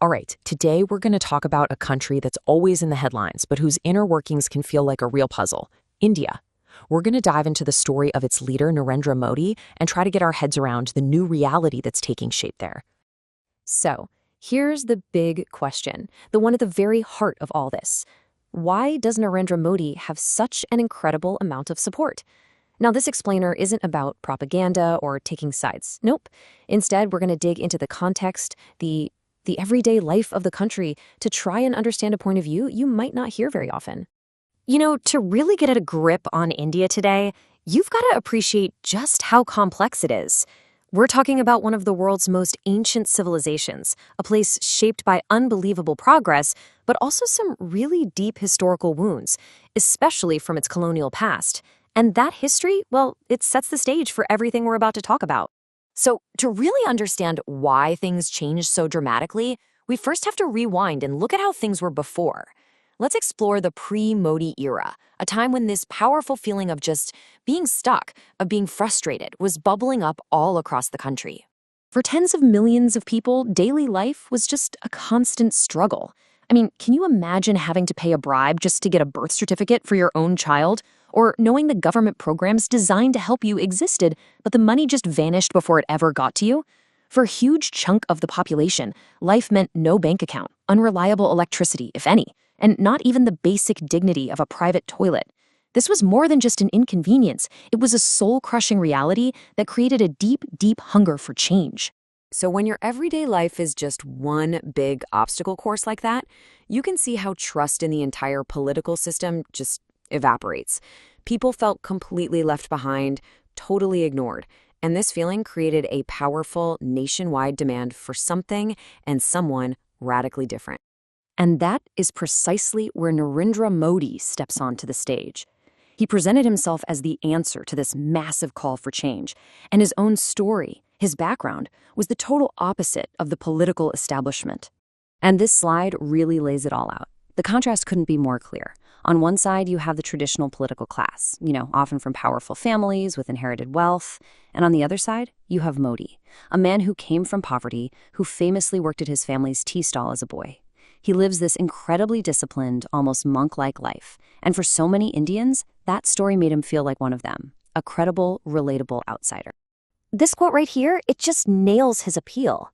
All right, today we're going to talk about a country that's always in the headlines, but whose inner workings can feel like a real puzzle: India. We're going to dive into the story of its leader, Narendra Modi, and try to get our heads around the new reality that's taking shape there. So, here's the big question, the one at the very heart of all this. Why does Narendra Modi have such an incredible amount of support? Now, this explainer isn't about propaganda or taking sides. Nope. Instead, we're going to dig into the context, the everyday life of the country to try and understand a point of view you might not hear very often. To really get at a grip on India today, you've got to appreciate just how complex it is. We're talking about one of the world's most ancient civilizations, a place shaped by unbelievable progress, but also some really deep historical wounds, especially from its colonial past. And that history, well, it sets the stage for everything we're about to talk about. So, to really understand why things changed so dramatically, we first have to rewind and look at how things were before. Let's explore the pre-Modi era, a time when this powerful feeling of just being stuck, of being frustrated, was bubbling up all across the country. For tens of millions of people, daily life was just a constant struggle. I mean, can you imagine having to pay a bribe just to get a birth certificate for your own child? Or knowing the government programs designed to help you existed, but the money just vanished before it ever got to you? For a huge chunk of the population, life meant no bank account, unreliable electricity, if any, and not even the basic dignity of a private toilet. This was more than just an inconvenience. It was a soul-crushing reality that created a deep, deep hunger for change. So when your everyday life is just one big obstacle course like that, you can see how trust in the entire political system just evaporates. People felt completely left behind, totally ignored, and this feeling created a powerful nationwide demand for something and someone radically different. And that is precisely where Narendra Modi steps onto the stage. He presented himself as the answer to this massive call for change, and his own story, his background, was the total opposite of the political establishment. And this slide really lays it all out. The contrast couldn't be more clear. On one side, you have the traditional political class, often from powerful families with inherited wealth. And on the other side, you have Modi, a man who came from poverty, who famously worked at his family's tea stall as a boy. He lives this incredibly disciplined, almost monk-like life. And for so many Indians, that story made him feel like one of them, a credible, relatable outsider. This quote right here, it just nails his appeal.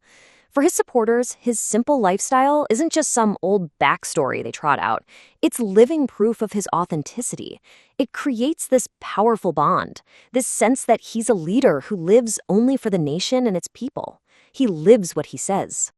For his supporters, his simple lifestyle isn't just some old backstory they trot out. It's living proof of his authenticity. It creates this powerful bond, this sense that he's a leader who lives only for the nation and its people. He lives what he says.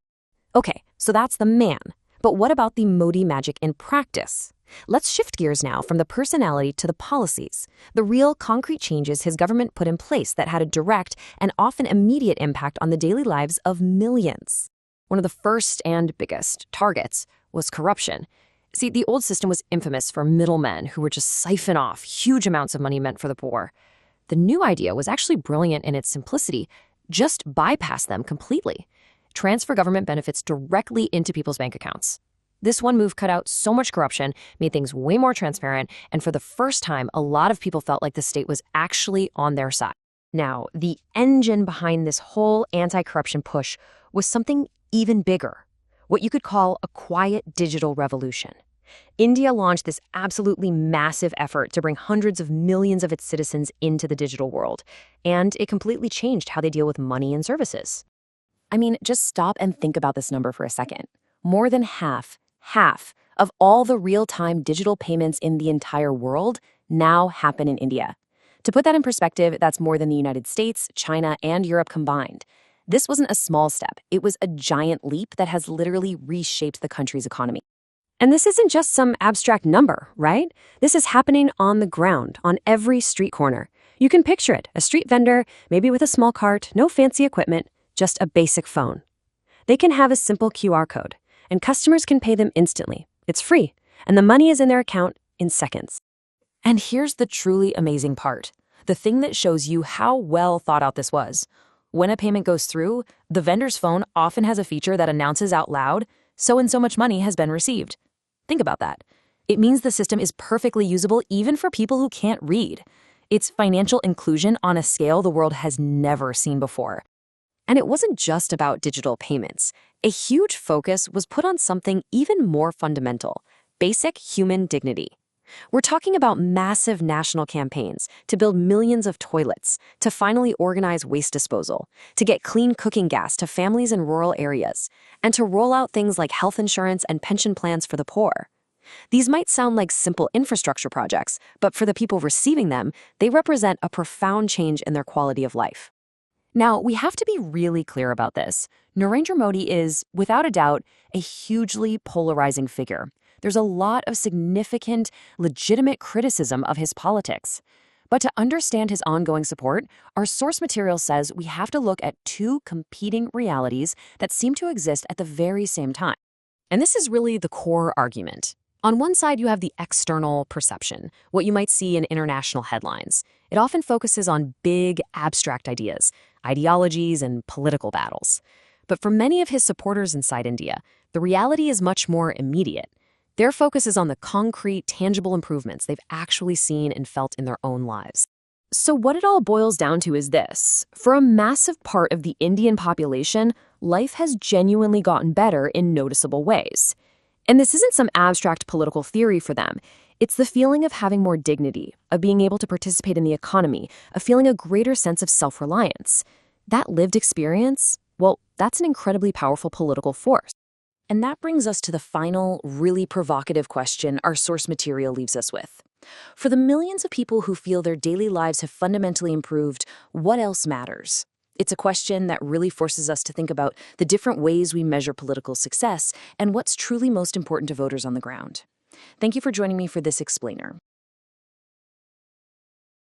Okay, so that's the man. But what about the Modi magic in practice? Let's shift gears now from the personality to the policies, the real concrete changes his government put in place that had a direct and often immediate impact on the daily lives of millions. One of the first and biggest targets was corruption. See, the old system was infamous for middlemen who were just siphon off huge amounts of money meant for the poor. The new idea was actually brilliant in its simplicity. Just bypass them completely. Transfer government benefits directly into people's bank accounts. This one move cut out so much corruption, made things way more transparent, and for the first time, a lot of people felt like the state was actually on their side. Now, the engine behind this whole anti-corruption push was something even bigger, what you could call a quiet digital revolution. India launched this absolutely massive effort to bring hundreds of millions of its citizens into the digital world, and it completely changed how they deal with money and services. I mean, just stop and think about this number for a second. More than half of all the real-time digital payments in the entire world now happen in India. To put that in perspective, that's more than the United States, China, and Europe combined. This wasn't a small step. It was a giant leap that has literally reshaped the country's economy. And this isn't just some abstract number, right? This is happening on the ground, on every street corner. You can picture it, a street vendor, maybe with a small cart, no fancy equipment, just a basic phone. They can have a simple QR code, and customers can pay them instantly. It's free, and the money is in their account in seconds. And here's the truly amazing part, the thing that shows you how well thought out this was. When a payment goes through, the vendor's phone often has a feature that announces out loud, "So and so much money has been received." Think about that. It means the system is perfectly usable even for people who can't read. It's financial inclusion on a scale the world has never seen before. And it wasn't just about digital payments. A huge focus was put on something even more fundamental: basic human dignity. We're talking about massive national campaigns to build millions of toilets, to finally organize waste disposal, to get clean cooking gas to families in rural areas, and to roll out things like health insurance and pension plans for the poor. These might sound like simple infrastructure projects, but for the people receiving them, they represent a profound change in their quality of life. Now, we have to be really clear about this. Narendra Modi is, without a doubt, a hugely polarizing figure. There's a lot of significant, legitimate criticism of his politics. But to understand his ongoing support, our source material says we have to look at two competing realities that seem to exist at the very same time. And this is really the core argument. On one side, you have the external perception, what you might see in international headlines. It often focuses on big, abstract ideas, ideologies, and political battles. But for many of his supporters inside India, the reality is much more immediate. Their focus is on the concrete, tangible improvements they've actually seen and felt in their own lives. So what it all boils down to is this: for a massive part of the Indian population, life has genuinely gotten better in noticeable ways. And this isn't some abstract political theory for them. It's the feeling of having more dignity, of being able to participate in the economy, of feeling a greater sense of self-reliance. That lived experience, well, that's an incredibly powerful political force. And that brings us to the final, really provocative question our source material leaves us with. For the millions of people who feel their daily lives have fundamentally improved, what else matters? It's a question that really forces us to think about the different ways we measure political success and what's truly most important to voters on the ground. Thank you for joining me for this explainer.